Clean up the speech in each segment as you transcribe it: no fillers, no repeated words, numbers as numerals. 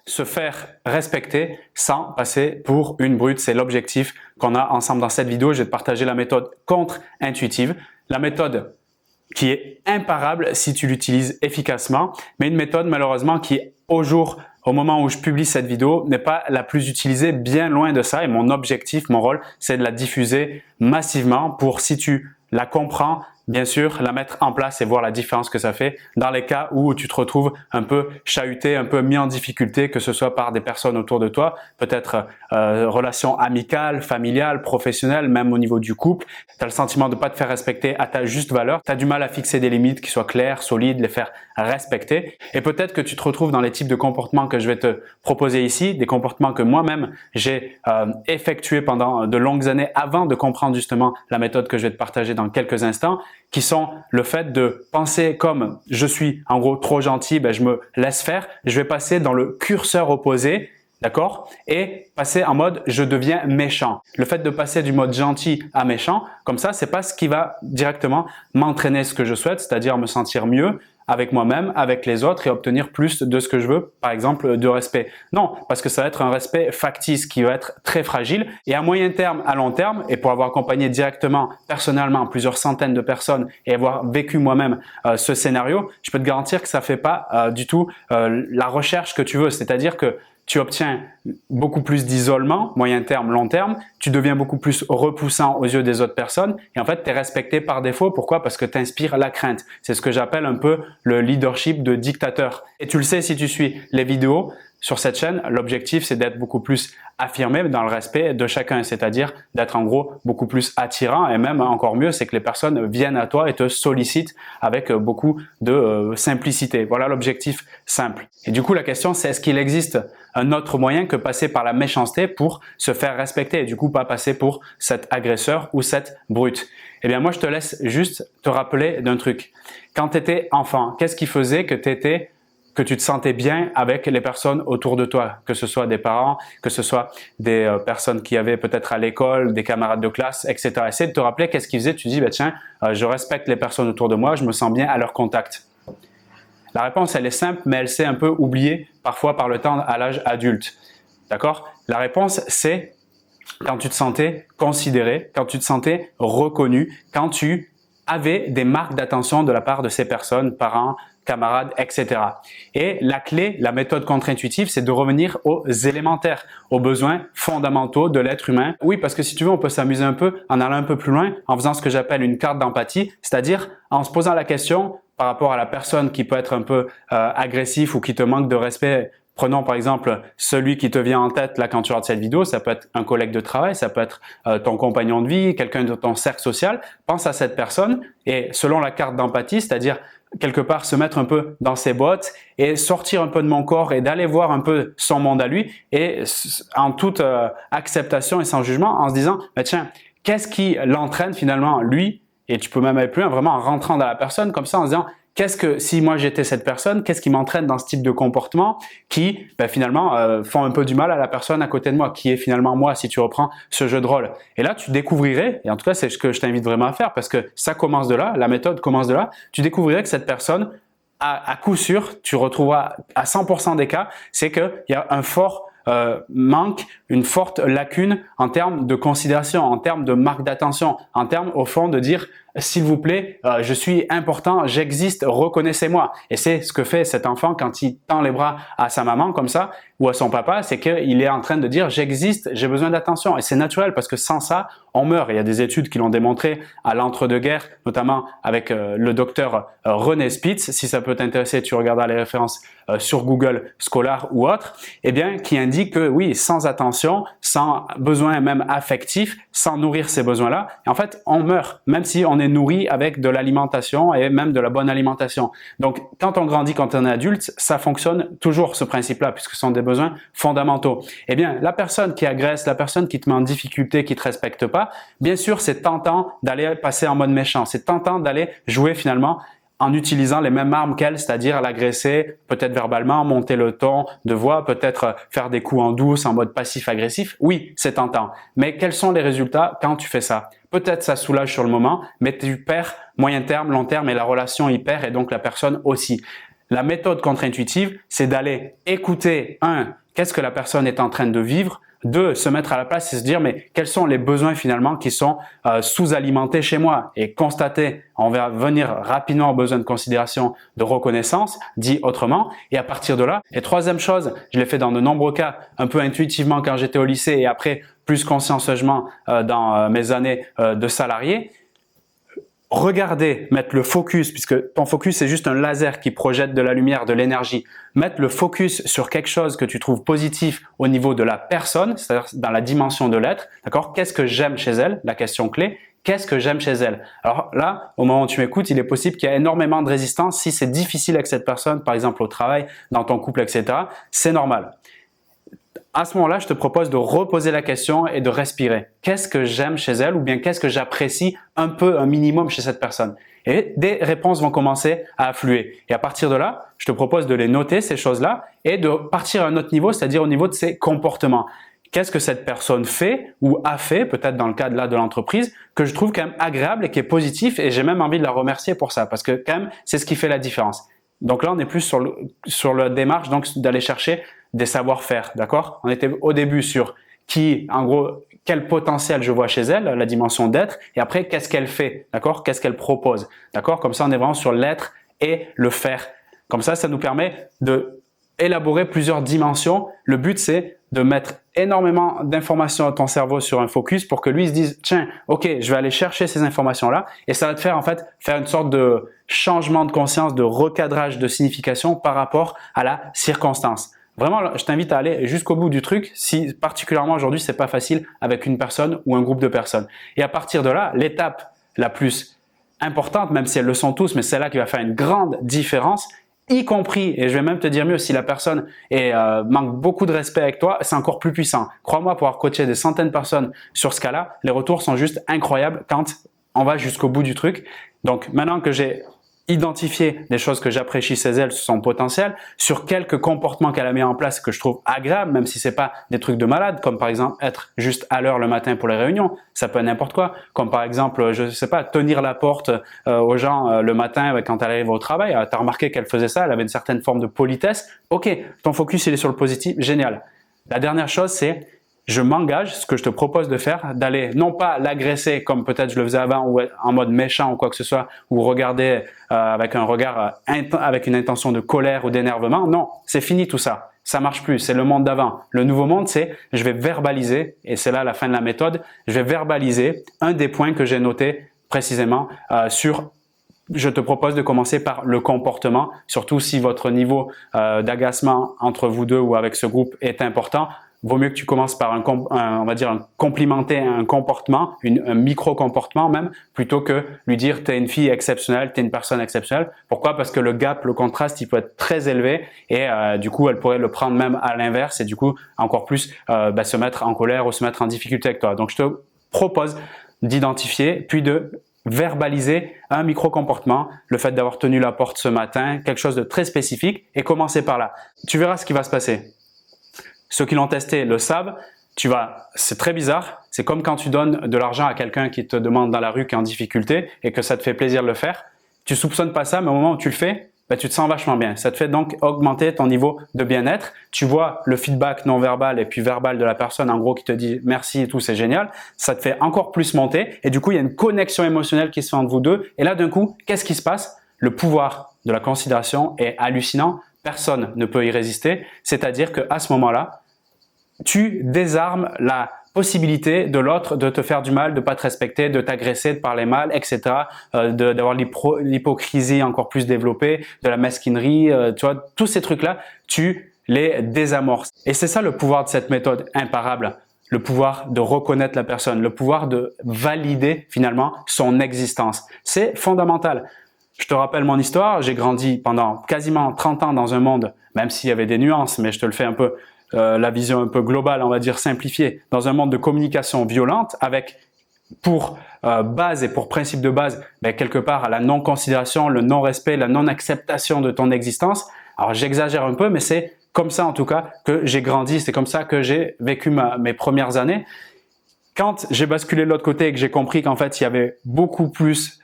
se faire respecter sans passer pour une brute. C'est l'objectif qu'on a ensemble dans cette vidéo. Je vais te partager la méthode contre-intuitive, la méthode qui est imparable si tu l'utilises efficacement, mais une méthode malheureusement qui au moment où je publie cette vidéo, n'est pas la plus utilisée, bien loin de ça. Et mon objectif, mon rôle, c'est de la diffuser massivement pour, si tu la comprends, bien sûr, la mettre en place et voir la différence que ça fait dans les cas où tu te retrouves un peu chahuté, un peu mis en difficulté, que ce soit par des personnes autour de toi, peut-être relations amicales, familiales, professionnelles, même au niveau du couple. Tu as le sentiment de ne pas te faire respecter à ta juste valeur. Tu as du mal à fixer des limites qui soient claires, solides, les faire respecter. Et peut-être que tu te retrouves dans les types de comportements que je vais te proposer ici, des comportements que moi-même j'ai effectués pendant de longues années avant de comprendre justement la méthode que je vais te partager dans quelques instants, qui sont le fait de penser comme je suis en gros trop gentil, je me laisse faire, je vais passer dans le curseur opposé, d'accord? Et passer en mode je deviens méchant. Le fait de passer du mode gentil à méchant, comme ça, c'est pas ce qui va directement m'entraîner ce que je souhaite, c'est-à-dire me sentir mieux avec moi-même, avec les autres et obtenir plus de ce que je veux, par exemple de respect. Non, parce que ça va être un respect factice qui va être très fragile et à moyen terme, à long terme, et pour avoir accompagné directement, personnellement, plusieurs centaines de personnes et avoir vécu moi-même ce scénario, je peux te garantir que ça fait pas du tout la recherche que tu veux, c'est-à-dire que tu obtiens beaucoup plus d'isolement, moyen terme, long terme, tu deviens beaucoup plus repoussant aux yeux des autres personnes et en fait, tu es respecté par défaut. Pourquoi? Parce que tu inspires la crainte. C'est ce que j'appelle un peu le leadership de dictateur. Et tu le sais si tu suis les vidéos sur cette chaîne, l'objectif c'est d'être beaucoup plus affirmé dans le respect de chacun, c'est-à-dire d'être en gros beaucoup plus attirant et même encore mieux, c'est que les personnes viennent à toi et te sollicitent avec beaucoup de simplicité. Voilà l'objectif simple. Et du coup, la question c'est est-ce qu'il existe un autre moyen que passer par la méchanceté pour se faire respecter et du coup pas passer pour cet agresseur ou cette brute? Eh bien moi je te laisse juste te rappeler d'un truc. Quand tu étais enfant, qu'est-ce qui faisait que tu te sentais bien avec les personnes autour de toi, que ce soit des parents, que ce soit des personnes qui avaient peut-être à l'école, des camarades de classe, etc. Essaye de te rappeler qu'est-ce qu'ils faisaient. Tu dis, tiens, je respecte les personnes autour de moi, je me sens bien à leur contact. La réponse, elle est simple, mais elle s'est un peu oubliée parfois par le temps à l'âge adulte. D'accord? La réponse, c'est quand tu te sentais considéré, quand tu te sentais reconnu, quand tu avais des marques d'attention de la part de ces personnes, parents, camarades, etc. Et la clé, la méthode contre-intuitive, c'est de revenir aux élémentaires, aux besoins fondamentaux de l'être humain. Oui, parce que si tu veux, on peut s'amuser un peu en allant un peu plus loin, en faisant ce que j'appelle une carte d'empathie, c'est-à-dire en se posant la question par rapport à la personne qui peut être un peu agressif ou qui te manque de respect. Prenons par exemple celui qui te vient en tête là quand tu regardes cette vidéo, ça peut être un collègue de travail, ça peut être ton compagnon de vie, quelqu'un de ton cercle social. Pense à cette personne et selon la carte d'empathie, c'est-à-dire quelque part se mettre un peu dans ses bottes et sortir un peu de mon corps et d'aller voir un peu son monde à lui et en toute acceptation et sans jugement en se disant tiens, qu'est-ce qui l'entraîne finalement lui? Et tu peux même aller plus loin, vraiment en rentrant dans la personne comme ça en se disant qu'est-ce que, si moi j'étais cette personne, qu'est-ce qui m'entraîne dans ce type de comportement qui finalement font un peu du mal à la personne à côté de moi, qui est finalement moi si tu reprends ce jeu de rôle. Et là tu découvrirais, et en tout cas c'est ce que je t'invite vraiment à faire parce que ça commence de là, la méthode commence de là, tu découvrirais que cette personne, à coup sûr, tu retrouveras à 100% des cas, c'est qu'il y a un fort manque, une forte lacune en termes de considération, en termes de marque d'attention, en termes au fond de dire s'il vous plaît, je suis important, j'existe, reconnaissez-moi. Et c'est ce que fait cet enfant quand il tend les bras à sa maman comme ça ou à son papa, c'est qu'il est en train de dire j'existe, j'ai besoin d'attention. Et c'est naturel parce que sans ça, on meurt. Et il y a des études qui l'ont démontré à l'entre-deux-guerres, notamment avec le docteur René Spitz. Si ça peut t'intéresser, tu regarderas les références sur Google Scholar ou autre, eh bien, qui indique que oui, sans attention, sans besoin même affectif, sans nourrir ces besoins-là, en fait, on meurt, même si on est nourri avec de l'alimentation et même de la bonne alimentation. Donc, quand on grandit, quand on est adulte, ça fonctionne toujours ce principe-là, puisque ce sont des besoins fondamentaux. Eh bien, la personne qui agresse, la personne qui te met en difficulté, qui te respecte pas, bien sûr, c'est tentant d'aller passer en mode méchant, c'est tentant d'aller jouer finalement en utilisant les mêmes armes qu'elle, c'est-à-dire l'agresser, peut-être verbalement, monter le ton de voix, peut-être faire des coups en douce, en mode passif-agressif. Oui, c'est tentant. Mais quels sont les résultats quand tu fais ça? Peut-être ça soulage sur le moment, mais tu perds moyen terme, long terme et la relation y perd et donc la personne aussi. La méthode contre-intuitive, c'est d'aller écouter, qu'est-ce que la personne est en train de vivre, 2, se mettre à la place et se dire mais quels sont les besoins finalement qui sont sous-alimentés chez moi et constater, on va venir rapidement aux besoins de considération, de reconnaissance, dit autrement, et à partir de là, et troisième chose, je l'ai fait dans de nombreux cas, un peu intuitivement quand j'étais au lycée et après plus consciencieusement dans mes années de salarié, regarder, mettre le focus, puisque ton focus c'est juste un laser qui projette de la lumière, de l'énergie, mettre le focus sur quelque chose que tu trouves positif au niveau de la personne, c'est-à-dire dans la dimension de l'être, d'accord? Qu'est-ce que j'aime chez elle? La question clé, qu'est-ce que j'aime chez elle? Alors là, au moment où tu m'écoutes, il est possible qu'il y ait énormément de résistance si c'est difficile avec cette personne, par exemple au travail, dans ton couple, etc. C'est normal. À ce moment-là, je te propose de reposer la question et de respirer. Qu'est-ce que j'aime chez elle ou bien qu'est-ce que j'apprécie un peu, un minimum chez cette personne? Et des réponses vont commencer à affluer. Et à partir de là, je te propose de les noter, ces choses-là, et de partir à un autre niveau, c'est-à-dire au niveau de ses comportements. Qu'est-ce que cette personne fait ou a fait, peut-être dans le cadre là de l'entreprise, que je trouve quand même agréable et qui est positif, et j'ai même envie de la remercier pour ça, parce que quand même, c'est ce qui fait la différence. Donc là, on est plus sur la démarche donc d'aller chercher des savoir-faire, d'accord? On était au début sur en gros, quel potentiel je vois chez elle, la dimension d'être, et après, qu'est-ce qu'elle fait, d'accord? Qu'est-ce qu'elle propose, d'accord? Comme ça, on est vraiment sur l'être et le faire. Comme ça nous permet de élaborer plusieurs dimensions. Le but, c'est de mettre énormément d'informations à ton cerveau sur un focus pour que lui se dise, tiens, ok, je vais aller chercher ces informations-là, et ça va te faire en fait faire une sorte de changement de conscience, de recadrage de signification par rapport à la circonstance. Vraiment, je t'invite à aller jusqu'au bout du truc si particulièrement aujourd'hui c'est pas facile avec une personne ou un groupe de personnes. Et à partir de là, l'étape la plus importante, même si elles le sont tous, mais c'est là qui va faire une grande différence, y compris, et je vais même te dire mieux, si la personne manque beaucoup de respect avec toi, c'est encore plus puissant. Crois-moi, pour avoir coaché des centaines de personnes sur ce cas-là, les retours sont juste incroyables quand on va jusqu'au bout du truc. Donc maintenant que j'ai identifier des choses que j'apprécie chez elle, son potentiel, sur quelques comportements qu'elle a mis en place que je trouve agréables, même si c'est pas des trucs de malade, comme par exemple être juste à l'heure le matin pour les réunions, ça peut être n'importe quoi, comme par exemple, je sais pas, tenir la porte aux gens le matin quand elle arrive au travail, t'as remarqué qu'elle faisait ça, elle avait une certaine forme de politesse, ok, ton focus il est sur le positif, génial. La dernière chose c'est, je m'engage, ce que je te propose de faire, d'aller non pas l'agresser comme peut-être je le faisais avant ou en mode méchant ou quoi que ce soit, ou regarder avec un regard avec une intention de colère ou d'énervement. Non, c'est fini tout ça. Ça marche plus, c'est le monde d'avant. Le nouveau monde, c'est je vais verbaliser, et c'est là la fin de la méthode, je vais verbaliser un des points que j'ai noté précisément je te propose de commencer par le comportement, surtout si votre niveau d'agacement entre vous deux ou avec ce groupe est important. Vaut mieux que tu commences par complimenter un comportement, un micro-comportement même, plutôt que lui dire t'es une fille exceptionnelle, t'es une personne exceptionnelle. Pourquoi? Parce que le gap, le contraste, il peut être très élevé et du coup, elle pourrait le prendre même à l'inverse et du coup, encore plus se mettre en colère ou se mettre en difficulté avec toi. Donc, je te propose d'identifier puis de verbaliser un micro-comportement, le fait d'avoir tenu la porte ce matin, quelque chose de très spécifique et commencer par là. Tu verras ce qui va se passer. Ceux qui l'ont testé le savent, c'est très bizarre, c'est comme quand tu donnes de l'argent à quelqu'un qui te demande dans la rue, qui est en difficulté et que ça te fait plaisir de le faire. Tu soupçonnes pas ça, mais au moment où tu le fais, tu te sens vachement bien. Ça te fait donc augmenter ton niveau de bien-être. Tu vois le feedback non verbal et puis verbal de la personne, en gros, qui te dit merci et tout, c'est génial. Ça te fait encore plus monter et du coup, il y a une connexion émotionnelle qui se fait entre vous deux. Et là, d'un coup, qu'est-ce qui se passe? Le pouvoir de la considération est hallucinant. Personne ne peut y résister. C'est-à-dire qu'à ce moment-là, tu désarmes la possibilité de l'autre de te faire du mal, de pas te respecter, de t'agresser, de parler mal, etc., d'avoir l'hypocrisie encore plus développée, de la mesquinerie, tu vois, tous ces trucs-là, tu les désamorces. Et c'est ça le pouvoir de cette méthode imparable, le pouvoir de reconnaître la personne, le pouvoir de valider finalement son existence. C'est fondamental. Je te rappelle mon histoire, j'ai grandi pendant quasiment 30 ans dans un monde, même s'il y avait des nuances, mais je te le fais un peu la vision un peu globale, on va dire simplifiée, dans un monde de communication violente avec pour base et pour principe de base, quelque part la non-considération, le non-respect, la non-acceptation de ton existence. Alors j'exagère un peu, mais c'est comme ça en tout cas que j'ai grandi, c'est comme ça que j'ai vécu mes premières années. Quand j'ai basculé de l'autre côté et que j'ai compris qu'en fait il y avait beaucoup plus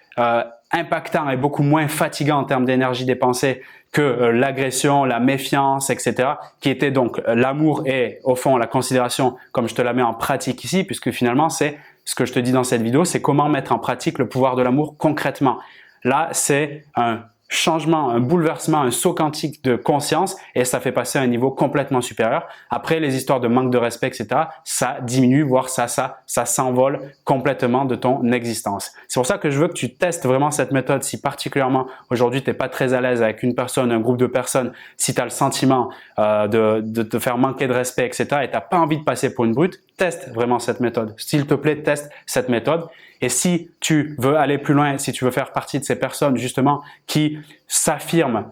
impactant et beaucoup moins fatigant en termes d'énergie dépensée que l'agression, la méfiance, etc., qui était donc l'amour et au fond la considération comme je te la mets en pratique ici, puisque finalement c'est ce que je te dis dans cette vidéo, c'est comment mettre en pratique le pouvoir de l'amour concrètement. Là, c'est un changement, un bouleversement, un saut quantique de conscience et ça fait passer à un niveau complètement supérieur. Après, les histoires de manque de respect, etc., ça diminue, voire ça s'envole complètement de ton existence. C'est pour ça que je veux que tu testes vraiment cette méthode. Si particulièrement aujourd'hui, tu n'es pas très à l'aise avec une personne, un groupe de personnes, si tu as le sentiment de te faire manquer de respect, etc., et tu n'as pas envie de passer pour une brute, teste vraiment cette méthode. S'il te plaît, teste cette méthode. Et si tu veux aller plus loin, si tu veux faire partie de ces personnes justement qui s'affirment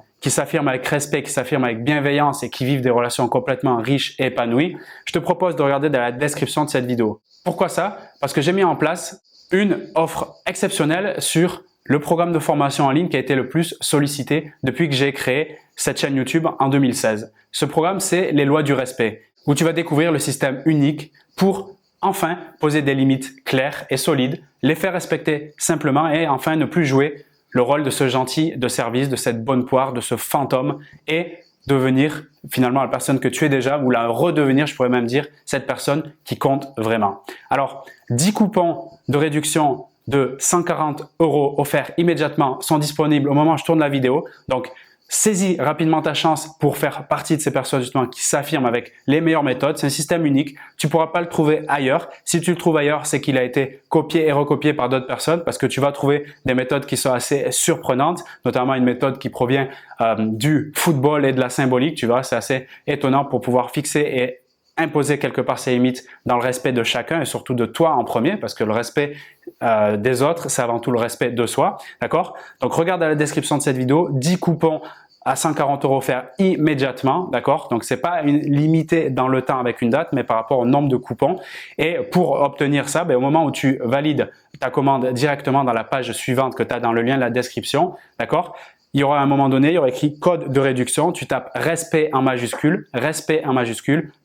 avec respect, qui s'affirment avec bienveillance et qui vivent des relations complètement riches et épanouies, je te propose de regarder dans la description de cette vidéo. Pourquoi ça? Parce que j'ai mis en place une offre exceptionnelle sur le programme de formation en ligne qui a été le plus sollicité depuis que j'ai créé cette chaîne YouTube en 2016. Ce programme, c'est les lois du respect, où tu vas découvrir le système unique pour enfin poser des limites claires et solides, les faire respecter simplement et enfin ne plus jouer le rôle de ce gentil de service, de cette bonne poire, de ce fantôme et devenir finalement la personne que tu es déjà ou la redevenir, je pourrais même dire, cette personne qui compte vraiment. Alors, 10 coupons de réduction de 140 € offerts immédiatement sont disponibles au moment où je tourne la vidéo. Donc, saisis rapidement ta chance pour faire partie de ces personnes justement qui s'affirment avec les meilleures méthodes. C'est un système unique. Tu ne pourras pas le trouver ailleurs. Si tu le trouves ailleurs, c'est qu'il a été copié et recopié par d'autres personnes parce que tu vas trouver des méthodes qui sont assez surprenantes, notamment une méthode qui provient du football et de la symbolique. Tu verras, c'est assez étonnant pour pouvoir fixer et imposer quelque part ses limites dans le respect de chacun et surtout de toi en premier parce que le respect des autres, c'est avant tout le respect de soi. D'accord? Donc, regarde à la description de cette vidéo, 10 coupons à 140 € offerts immédiatement, d'accord? Donc, c'est pas limité dans le temps avec une date, mais par rapport au nombre de coupons. Et pour obtenir ça, au moment où tu valides ta commande directement dans la page suivante que tu as dans le lien de la description, d'accord? Il y aura à un moment donné, il y aura écrit code de réduction. Tu tapes respect en majuscule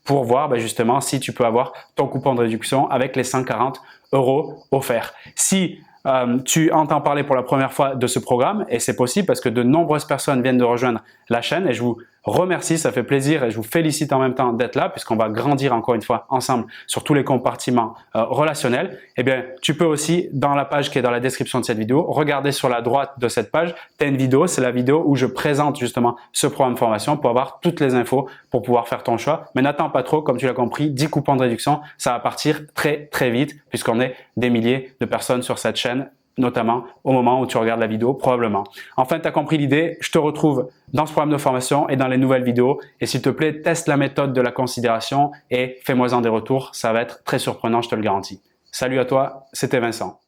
pour voir justement si tu peux avoir ton coupon de réduction avec les 140 € offerts. Si tu entends parler pour la première fois de ce programme, et c'est possible parce que de nombreuses personnes viennent de rejoindre la chaîne et je vous remercie, ça fait plaisir et je vous félicite en même temps d'être là puisqu'on va grandir encore une fois ensemble sur tous les compartiments relationnels. Eh bien, tu peux aussi, dans la page qui est dans la description de cette vidéo, regarder sur la droite de cette page, tu as une vidéo, c'est la vidéo où je présente justement ce programme de formation pour avoir toutes les infos pour pouvoir faire ton choix. Mais n'attends pas trop, comme tu l'as compris, 10 coupons de réduction, ça va partir très très vite puisqu'on est des milliers de personnes sur cette chaîne, notamment au moment où tu regardes la vidéo, probablement. Enfin, tu as compris l'idée, je te retrouve dans ce programme de formation et dans les nouvelles vidéos. Et s'il te plaît, teste la méthode de la considération et fais-moi-en des retours. Ça va être très surprenant, je te le garantis. Salut à toi, c'était Vincent.